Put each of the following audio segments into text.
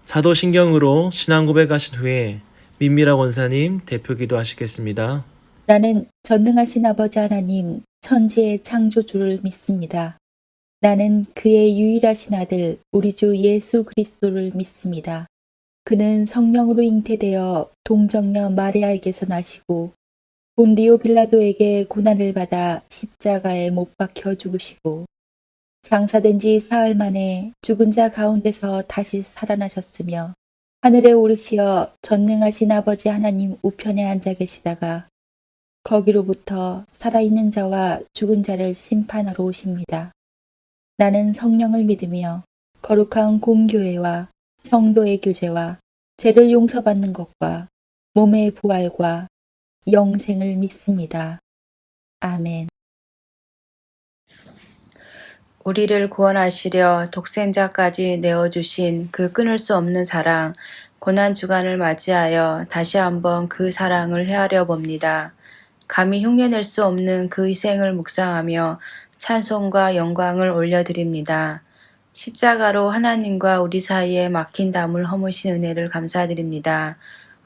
사도신경으로 신앙 고백하신 후에 민미라 권사님 대표기도 하시겠습니다. 나는 전능하신 아버지 하나님 천지의 창조주를 믿습니다. 나는 그의 유일하신 아들 우리 주 예수 그리스도를 믿습니다. 그는 성령으로 잉태되어 동정녀 마리아에게서 나시고 본디오 빌라도에게 고난을 받아 십자가에 못 박혀 죽으시고 장사된 지 사흘 만에 죽은 자 가운데서 다시 살아나셨으며 하늘에 오르시어 전능하신 아버지 하나님 우편에 앉아 계시다가 거기로부터 살아있는 자와 죽은 자를 심판하러 오십니다. 나는 성령을 믿으며 거룩한 공교회와 성도의 교제와 죄를 용서받는 것과 몸의 부활과 영생을 믿습니다. 아멘. 우리를 구원하시려 독생자까지 내어주신 그 끊을 수 없는 사랑, 고난주간을 맞이하여 다시 한번 그 사랑을 헤아려 봅니다. 감히 흉내낼 수 없는 그 희생을 묵상하며 찬송과 영광을 올려드립니다. 십자가로 하나님과 우리 사이에 막힌 담을 허무신 은혜를 감사드립니다.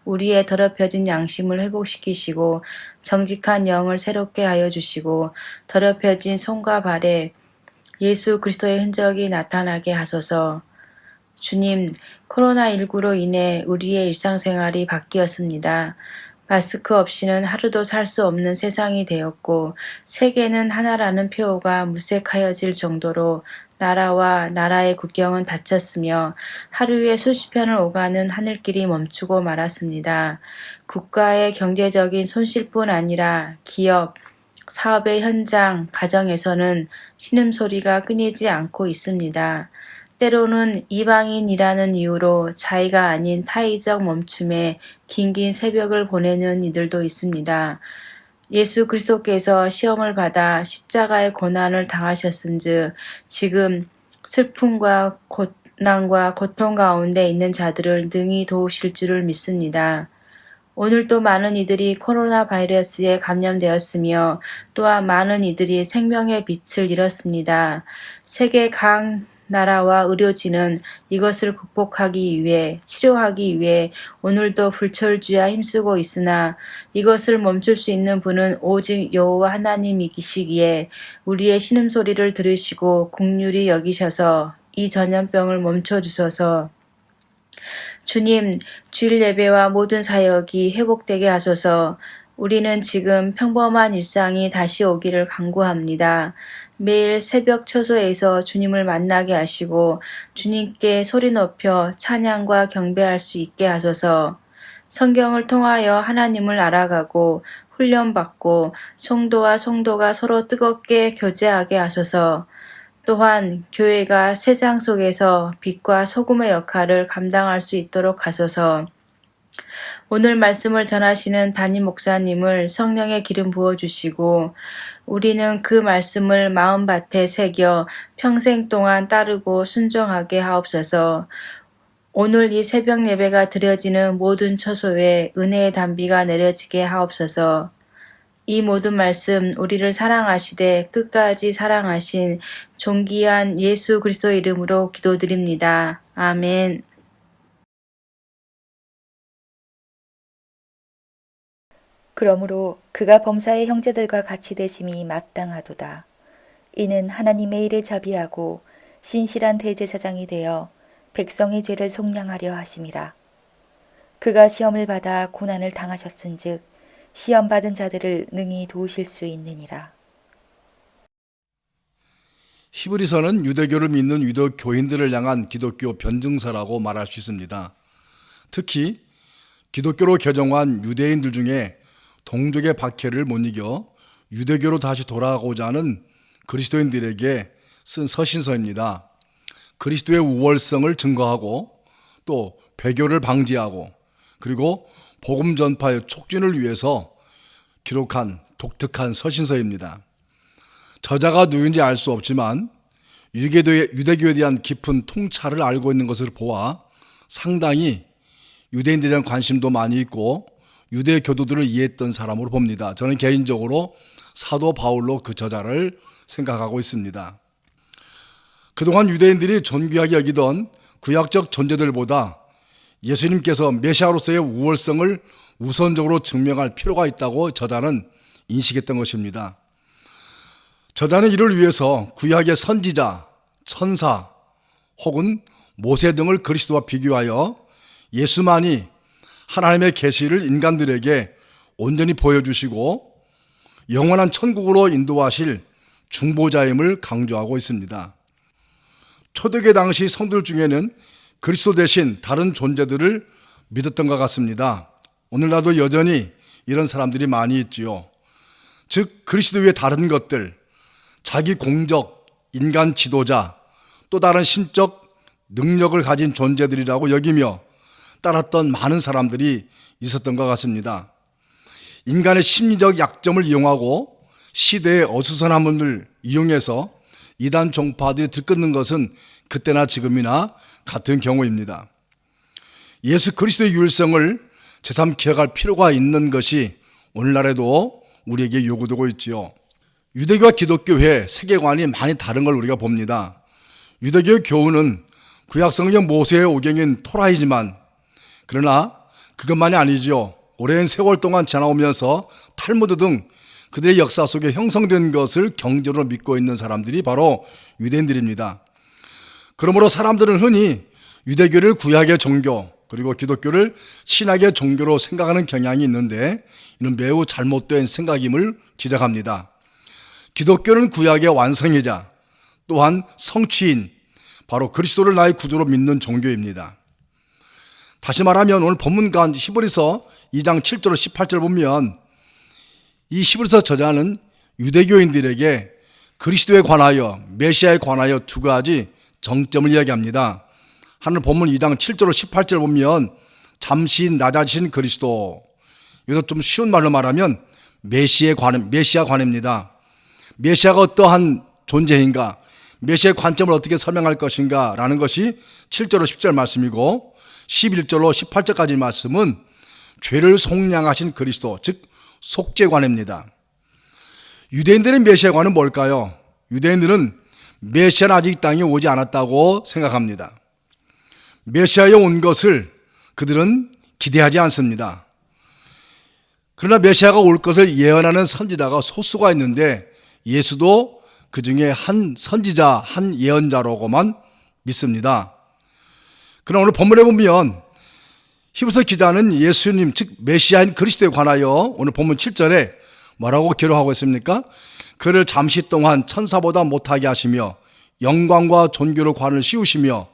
우리의 더럽혀진 양심을 회복시키시고 정직한 영을 새롭게 하여 주시고 더럽혀진 손과 발에 예수 그리스도의 흔적이 나타나게 하소서. 주님, 코로나19로 인해 우리의 일상생활이 바뀌었습니다. 마스크 없이는 하루도 살 수 없는 세상이 되었고 세계는 하나라는 표어가 무색하여질 정도로 나라와 나라의 국경은 닫혔으며 하루에 수십 편을 오가는 하늘길이 멈추고 말았습니다. 국가의 경제적인 손실뿐 아니라 기업, 사업의 현장, 가정에서는 신음소리가 끊이지 않고 있습니다. 때로는 이방인이라는 이유로 자의가 아닌 타의적 멈춤에 긴긴 새벽을 보내는 이들도 있습니다. 예수 그리스도께서 시험을 받아 십자가의 고난을 당하셨은즉 지금 슬픔과 고난과 고통 가운데 있는 자들을 능히 도우실 줄을 믿습니다. 오늘도 많은 이들이 코로나 바이러스에 감염되었으며 또한 많은 이들이 생명의 빛을 잃었습니다. 세계 각 나라와 의료진은 이것을 극복하기 위해 치료하기 위해 오늘도 불철주야 힘쓰고 있으나 이것을 멈출 수 있는 분은 오직 여호와 하나님이시기에 우리의 신음소리를 들으시고 긍휼히 여기셔서 이 전염병을 멈춰주소서. 주님, 주일 예배와 모든 사역이 회복되게 하소서. 우리는 지금 평범한 일상이 다시 오기를 간구합니다. 매일 새벽 처소에서 주님을 만나게 하시고 주님께 소리 높여 찬양과 경배할 수 있게 하소서. 성경을 통하여 하나님을 알아가고 훈련받고 성도와 성도가 서로 뜨겁게 교제하게 하소서. 또한 교회가 세상 속에서 빛과 소금의 역할을 감당할 수 있도록 하소서. 오늘 말씀을 전하시는 담임 목사님을 성령의 기름 부어주시고 우리는 그 말씀을 마음밭에 새겨 평생 동안 따르고 순종하게 하옵소서. 오늘 이 새벽 예배가 드려지는 모든 처소에 은혜의 단비가 내려지게 하옵소서. 이 모든 말씀 우리를 사랑하시되 끝까지 사랑하신 존귀한 예수 그리스도 이름으로 기도드립니다. 아멘. 그러므로 그가 범사의 형제들과 같이 되심이 마땅하도다. 이는 하나님의 일에 자비하고 신실한 대제사장이 되어 백성의 죄를 속량하려 하심이라. 그가 시험을 받아 고난을 당하셨은즉 시험 받은 자들을 능히 도우실 수 있느니라. 히브리서는 유대교를 믿는 유대 교인들을 향한 기독교 변증서라고 말할 수 있습니다. 특히 기독교로 개종한 유대인들 중에 동족의 박해를 못 이겨 유대교로 다시 돌아가고자 하는 그리스도인들에게 쓴 서신서입니다. 그리스도의 우월성을 증거하고 또 배교를 방지하고 그리고 복음 전파의 촉진을 위해서 기록한 독특한 서신서입니다. 저자가 누구인지 알 수 없지만 유대교에 대한 깊은 통찰을 알고 있는 것을 보아 상당히 유대인들에 대한 관심도 많이 있고 유대 교도들을 이해했던 사람으로 봅니다. 저는 개인적으로 사도 바울로 그 저자를 생각하고 있습니다. 그동안 유대인들이 존귀하게 여기던 구약적 존재들보다 예수님께서 메시아로서의 우월성을 우선적으로 증명할 필요가 있다고 저자는 인식했던 것입니다. 저자는 이를 위해서 구약의 선지자, 천사 혹은 모세 등을 그리스도와 비교하여 예수만이 하나님의 계시를 인간들에게 온전히 보여주시고 영원한 천국으로 인도하실 중보자임을 강조하고 있습니다. 초대교회 당시 성도들 중에는 그리스도 대신 다른 존재들을 믿었던 것 같습니다. 오늘날도 여전히 이런 사람들이 많이 있지요. 즉 그리스도 외에 다른 것들, 자기 공적, 인간 지도자, 또 다른 신적 능력을 가진 존재들이라고 여기며 따랐던 많은 사람들이 있었던 것 같습니다. 인간의 심리적 약점을 이용하고 시대의 어수선함을 이용해서 이단 종파들이 들끓는 것은 그때나 지금이나 같은 경우입니다. 예수 그리스도의 유일성을 새삼 기억할 필요가 있는 것이 오늘날에도 우리에게 요구되고 있지요. 유대교와 기독교의 세계관이 많이 다른 걸 우리가 봅니다. 유대교의 교훈은 구약성경 모세의 오경인 토라이지만 그러나 그것만이 아니죠. 오랜 세월 동안 지나오면서 탈무드 등 그들의 역사 속에 형성된 것을 경전으로 믿고 있는 사람들이 바로 유대인들입니다. 그러므로 사람들은 흔히 유대교를 구약의 종교 그리고 기독교를 신약의 종교로 생각하는 경향이 있는데 이는 매우 잘못된 생각임을 지적합니다. 기독교는 구약의 완성이자 또한 성취인 바로 그리스도를 나의 구주로 믿는 종교입니다. 다시 말하면 오늘 본문간 히브리서 2장 7절 18절 보면 이 히브리서 저자는 유대교인들에게 그리스도에 관하여 메시아에 관하여 두 가지 정점을 이야기합니다. 하늘 본문 2장 7절 18절 보면 잠시 낮아지신 그리스도, 여기서 좀 쉬운 말로 말하면 메시아 관입니다. 메시아가 어떠한 존재인가, 메시아의 관점을 어떻게 설명할 것인가 라는 것이 7절 10절 말씀이고 11절로 18절까지 말씀은 죄를 속량하신 그리스도, 즉 속죄관입니다. 유대인들의 메시아관은 뭘까요? 유대인들은 메시아는 아직 이 땅에 오지 않았다고 생각합니다. 메시아에 온 것을 그들은 기대하지 않습니다. 그러나 메시아가 올 것을 예언하는 선지자가 소수가 있는데 예수도 그 중에 한 선지자, 한 예언자로고만 믿습니다. 그러나 오늘 본문에 보면 히브리서 기자는 예수님 즉 메시아인 그리스도에 관하여 오늘 본문 7절에 뭐라고 기록하고 있습니까? 그를 잠시 동안 천사보다 못하게 하시며 영광과 존귀로 관을 씌우시며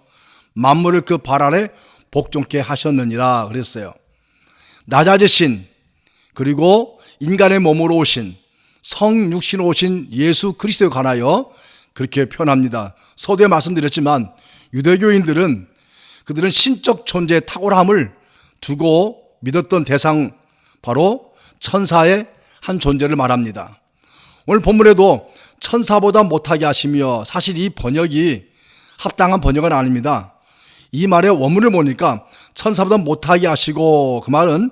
만물을 그 발 아래 복종케 하셨느니라 그랬어요. 낮아지신 그리고 인간의 몸으로 오신 성육신으로 오신 예수 그리스도에 관하여 그렇게 표현합니다. 서두에 말씀드렸지만 유대교인들은 그들은 신적 존재의 탁월함을 두고 믿었던 대상 바로 천사의 한 존재를 말합니다. 오늘 본문에도 천사보다 못하게 하시며 사실 이 번역이 합당한 번역은 아닙니다. 이 말의 원문을 보니까 천사보다 못하게 하시고 그 말은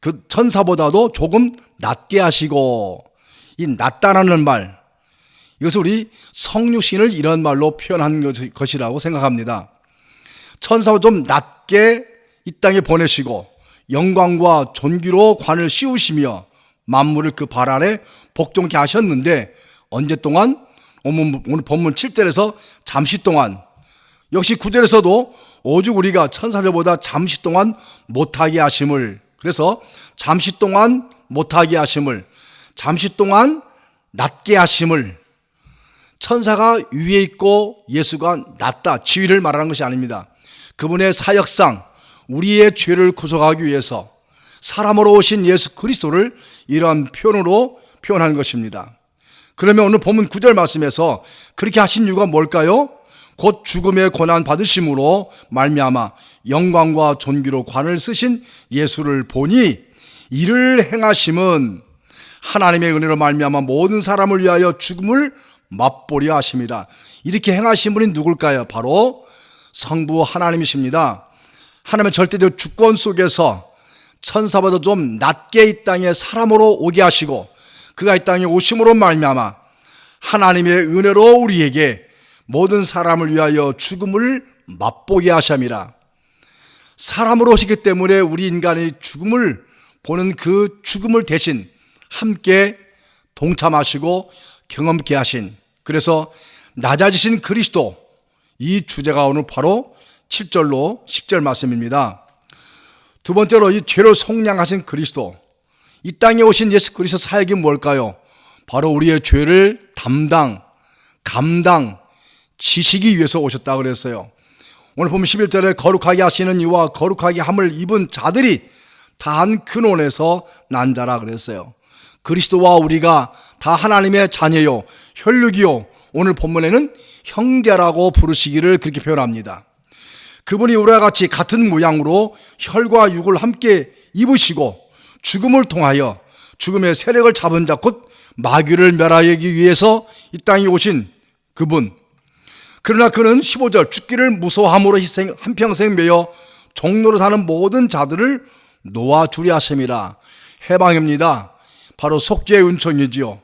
그 천사보다도 조금 낮게 하시고 이 낮다라는 말 이것을 우리 성육신을 이런 말로 표현한 것이라고 생각합니다. 천사보다 좀 낮게 이 땅에 보내시고 영광과 존귀로 관을 씌우시며 만물을 그 발 아래 복종케 하셨는데 언제 동안? 오늘 본문 7절에서 잠시 동안 역시 9절에서도 오직 우리가 천사들보다 잠시 동안 못하게 하심을 그래서 잠시 동안 못하게 하심을 잠시 동안 낮게 하심을 천사가 위에 있고 예수가 낮다 지위를 말하는 것이 아닙니다. 그분의 사역상 우리의 죄를 구속하기 위해서 사람으로 오신 예수 그리스도를 이러한 표현으로 표현한 것입니다. 그러면 오늘 본문 9절 말씀에서 그렇게 하신 이유가 뭘까요? 곧 죽음의 고난 받으심으로 말미암아 영광과 존귀로 관을 쓰신 예수를 보니 이를 행하심은 하나님의 은혜로 말미암아 모든 사람을 위하여 죽음을 맛보려 하심이라. 이렇게 행하신 분이 누굴까요? 바로 성부 하나님이십니다. 하나님의 절대적 주권 속에서 천사보다 좀 낮게 이 땅에 사람으로 오게 하시고 그가 이 땅에 오심으로 말미암아 하나님의 은혜로 우리에게 모든 사람을 위하여 죽음을 맛보게 하심이라. 사람으로 오시기 때문에 우리 인간의 죽음을 보는 그 죽음을 대신 함께 동참하시고 경험케 하신, 그래서 낮아지신 그리스도, 이 주제가 오늘 바로 7절로 10절 말씀입니다. 두 번째로 이 죄를 속량하신 그리스도, 이 땅에 오신 예수 그리스도 사역이 뭘까요? 바로 우리의 죄를 감당, 지시기 위해서 오셨다고 그랬어요. 오늘 보면 11절에 거룩하게 하시는 이와 거룩하게 함을 입은 자들이 다 한 근원에서 난 자라 그랬어요. 그리스도와 우리가 다 하나님의 자녀요, 혈육이요, 오늘 본문에는 형제라고 부르시기를 그렇게 표현합니다. 그분이 우리와 같이 같은 모양으로 혈과 육을 함께 입으시고 죽음을 통하여 죽음의 세력을 잡은 자, 곧 마귀를 멸하기 위해서 이 땅에 오신 그분. 그러나 그는 15절 죽기를 무서워함으로 한평생 매여 종로로 사는 모든 자들을 놓아주려 하심이라. 해방입니다. 바로 속죄의 은총이지요.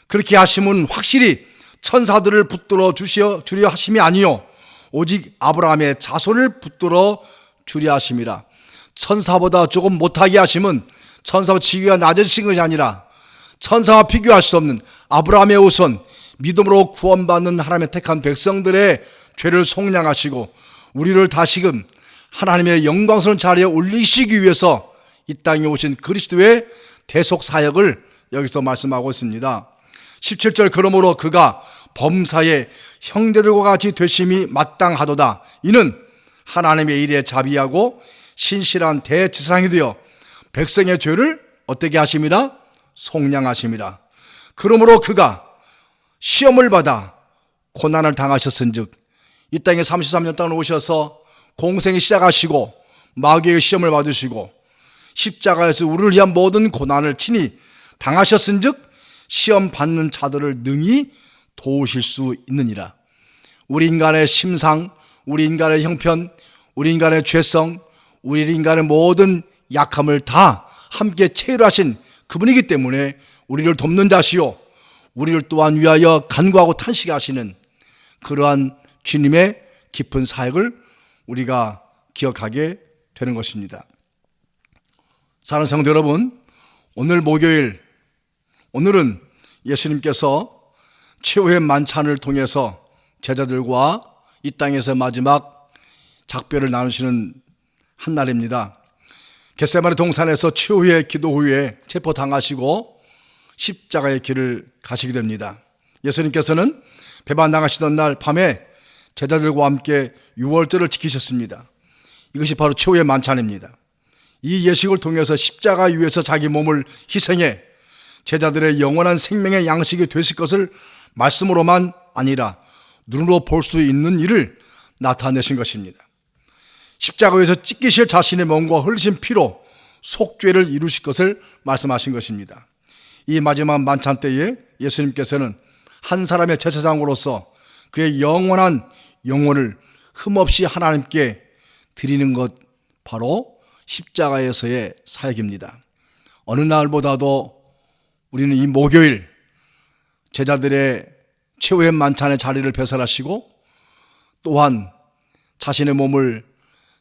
그렇게 하심은 확실히 천사들을 붙들어 주려 하심이 아니요 오직 아브라함의 자손을 붙들어 주려 하심이라. 천사보다 조금 못하게 하심은 천사와 지위가 낮으신 것이 아니라 천사와 비교할 수 없는 아브라함의 후손, 믿음으로 구원받는 하나님의 택한 백성들의 죄를 속량하시고 우리를 다시금 하나님의 영광스러운 자리에 올리시기 위해서 이 땅에 오신 그리스도의 대속 사역을 여기서 말씀하고 있습니다. 17절, 그러므로 그가 범사의 형제들과 같이 되심이 마땅하도다. 이는 하나님의 일에 자비하고 신실한 대제사장이 되어 백성의 죄를 어떻게 하심이라? 속량하심이라. 그러므로 그가 시험을 받아 고난을 당하셨은즉, 이 땅에 33년 동안 오셔서 공생이 시작하시고 마귀의 시험을 받으시고 십자가에서 우리를 위한 모든 고난을 친히 당하셨은즉 시험 받는 자들을 능히 도우실 수 있느니라. 우리 인간의 심상, 우리 인간의 형편, 우리 인간의 죄성, 우리 인간의 모든 약함을 다 함께 체휼하신 그분이기 때문에 우리를 돕는 자시요 우리를 또한 위하여 간구하고 탄식하시는 그러한 주님의 깊은 사역을 우리가 기억하게 되는 것입니다. 사랑하는 성도 여러분, 오늘 목요일, 오늘은 예수님께서 최후의 만찬을 통해서 제자들과 이 땅에서 마지막 작별을 나누시는 한 날입니다. 겟세마네 동산에서 최후의 기도 후에 체포당하시고 십자가의 길을 가시게 됩니다. 예수님께서는 배반당하시던 날 밤에 제자들과 함께 유월절을 지키셨습니다. 이것이 바로 최후의 만찬입니다. 이 예식을 통해서 십자가 위에서 자기 몸을 희생해 제자들의 영원한 생명의 양식이 되실 것을 말씀으로만 아니라 눈으로 볼 수 있는 일을 나타내신 것입니다. 십자가 위에서 찢기실 자신의 몸과 흘리신 피로 속죄를 이루실 것을 말씀하신 것입니다. 이 마지막 만찬 때에 예수님께서는 한 사람의 제사장으로서 그의 영원한 영혼을 흠없이 하나님께 드리는 것, 바로 십자가에서의 사역입니다. 어느 날보다도 우리는 이 목요일 제자들의 최후의 만찬의 자리를 배설하시고 또한 자신의 몸을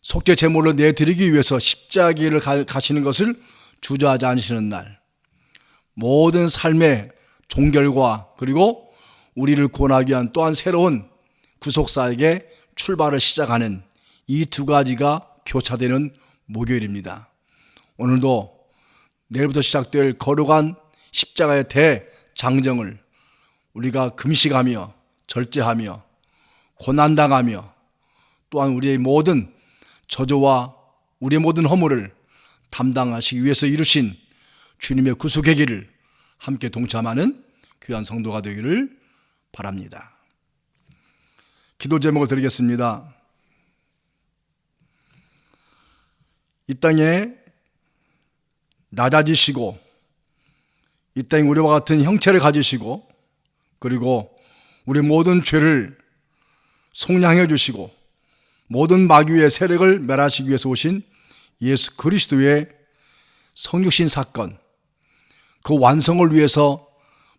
속죄 제물로 내드리기 위해서 십자가를 가시는 것을 주저하지 않으시는 날, 모든 삶의 종결과 그리고 우리를 구원하기 위한 또한 새로운 구속사에게 출발을 시작하는 이 두 가지가 교차되는 목요일입니다. 오늘도 내일부터 시작될 거룩한 십자가의 대장정을 우리가 금식하며 절제하며 고난당하며 또한 우리의 모든 저주와 우리의 모든 허물을 담당하시기 위해서 이루신 주님의 구속의 길을 함께 동참하는 귀한 성도가 되기를 바랍니다. 기도 제목을 드리겠습니다. 이 땅에 낮아지시고 이 땅에 우리와 같은 형체를 가지시고 그리고 우리 모든 죄를 속량해 주시고 모든 마귀의 세력을 멸하시기 위해서 오신 예수 그리스도의 성육신 사건, 그 완성을 위해서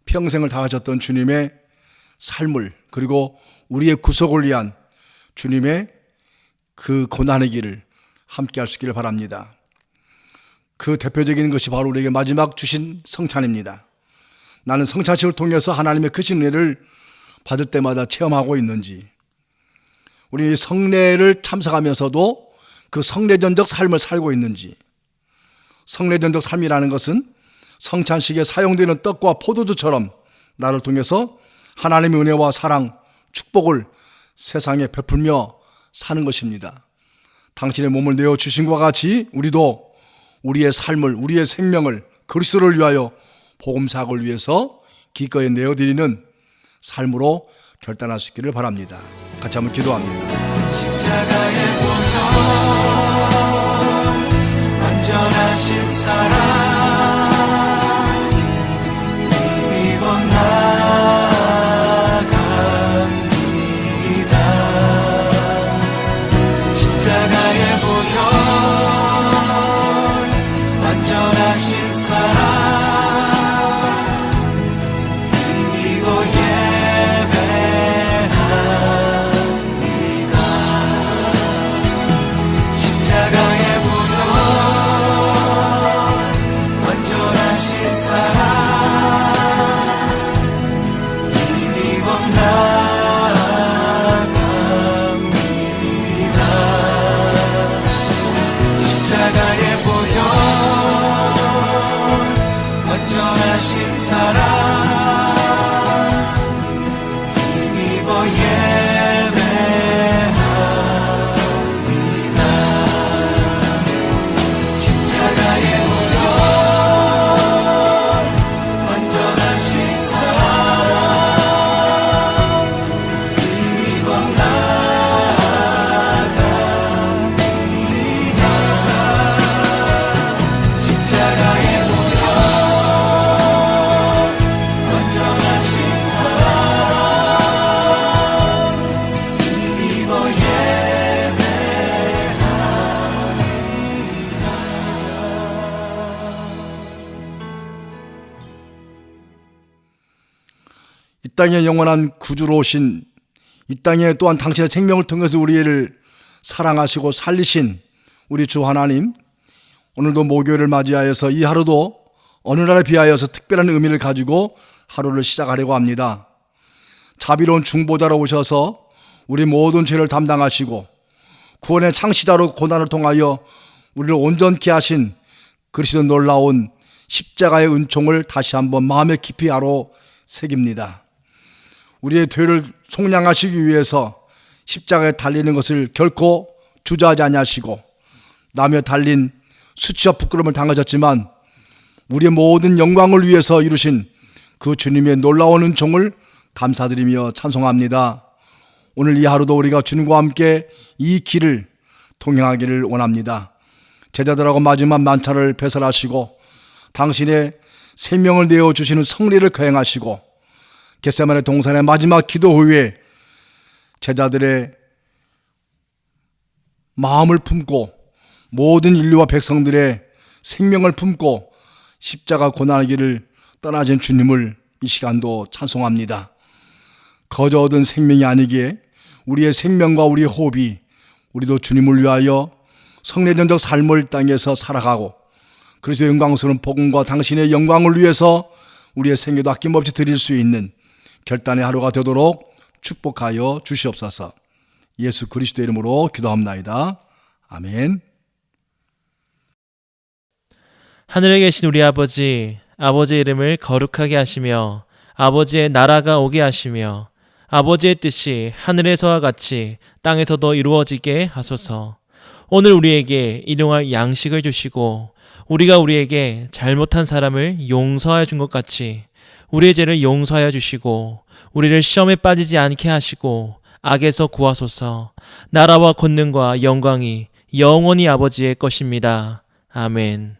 평생을 다하셨던 주님의 삶을, 그리고 우리의 구속을 위한 주님의 그 고난의 길을 함께 할 수 있기를 바랍니다. 그 대표적인 것이 바로 우리에게 마지막 주신 성찬입니다. 나는 성찬식을 통해서 하나님의 크신 은혜를 받을 때마다 체험하고 있는지, 우리 성례를 참석하면서도 그 성례전적 삶을 살고 있는지. 성례전적 삶이라는 것은 성찬식에 사용되는 떡과 포도주처럼 나를 통해서 하나님의 은혜와 사랑, 축복을 세상에 베풀며 사는 것입니다. 당신의 몸을 내어주신 것과 같이 우리도 우리의 삶을, 우리의 생명을 그리스도를 위하여 복음사역을 위해서 기꺼이 내어드리는 삶으로 결단할 수 있기를 바랍니다. 같이 한번 기도합니다. 십자가의 보혈 완전하신 사랑 힘입어 나갑니다. 십자가의 보혈 완전하신 사랑 힘입어 십자가의 보혈 완전하신 사랑 힘입어 나갑니다. 십자가의 보혈 완전하신 사랑 힘입어 이 땅에 영원한 구주로 오신, 이 땅에 또한 당신의 생명을 통해서 우리를 사랑하시고 살리신 우리 주 하나님, 오늘도 목요일을 맞이하여서 이 하루도 어느 날에 비하여서 특별한 의미를 가지고 하루를 시작하려고 합니다. 자비로운 중보자로 오셔서 우리 모든 죄를 담당하시고 구원의 창시자로 고난을 통하여 우리를 온전케 하신 그리스도 놀라운 십자가의 은총을 다시 한번 마음에 깊이 알아 새깁니다. 우리의 죄를 속량하시기 위해서 십자가에 달리는 것을 결코 주저하지 아니하시고 남의 달린 수치와 부끄러움을 당하셨지만 우리의 모든 영광을 위해서 이루신 그 주님의 놀라운 은총을 감사드리며 찬송합니다. 오늘 이 하루도 우리가 주님과 함께 이 길을 통행하기를 원합니다. 제자들하고 마지막 만찬을 배설하시고 당신의 생명을 내어주시는 성례를 거행하시고 겟세마네 동산의 마지막 기도 후에 제자들의 마음을 품고 모든 인류와 백성들의 생명을 품고 십자가 고난의 길을 떠나신 주님을 이 시간도 찬송합니다. 거저 얻은 생명이 아니기에 우리의 생명과 우리의 호흡이 우리도 주님을 위하여 성례전적 삶을 땅에서 살아가고 그리스도의 영광스러운 복음과 당신의 영광을 위해서 우리의 생애도 아낌없이 드릴 수 있는 결단의 하루가 되도록 축복하여 주시옵소서. 예수 그리스도의 이름으로 기도합나이다. 아멘. 하늘에 계신 우리 아버지, 아버지의 이름을 거룩하게 하시며 아버지의 나라가 오게 하시며 아버지의 뜻이 하늘에서와 같이 땅에서도 이루어지게 하소서. 오늘 우리에게 일용할 양식을 주시고 우리가 우리에게 잘못한 사람을 용서하여 준 것 같이 우리의 죄를 용서하여 주시고 우리를 시험에 빠지지 않게 하시고 악에서 구하소서. 나라와 권능과 영광이 영원히 아버지의 것입니다. 아멘.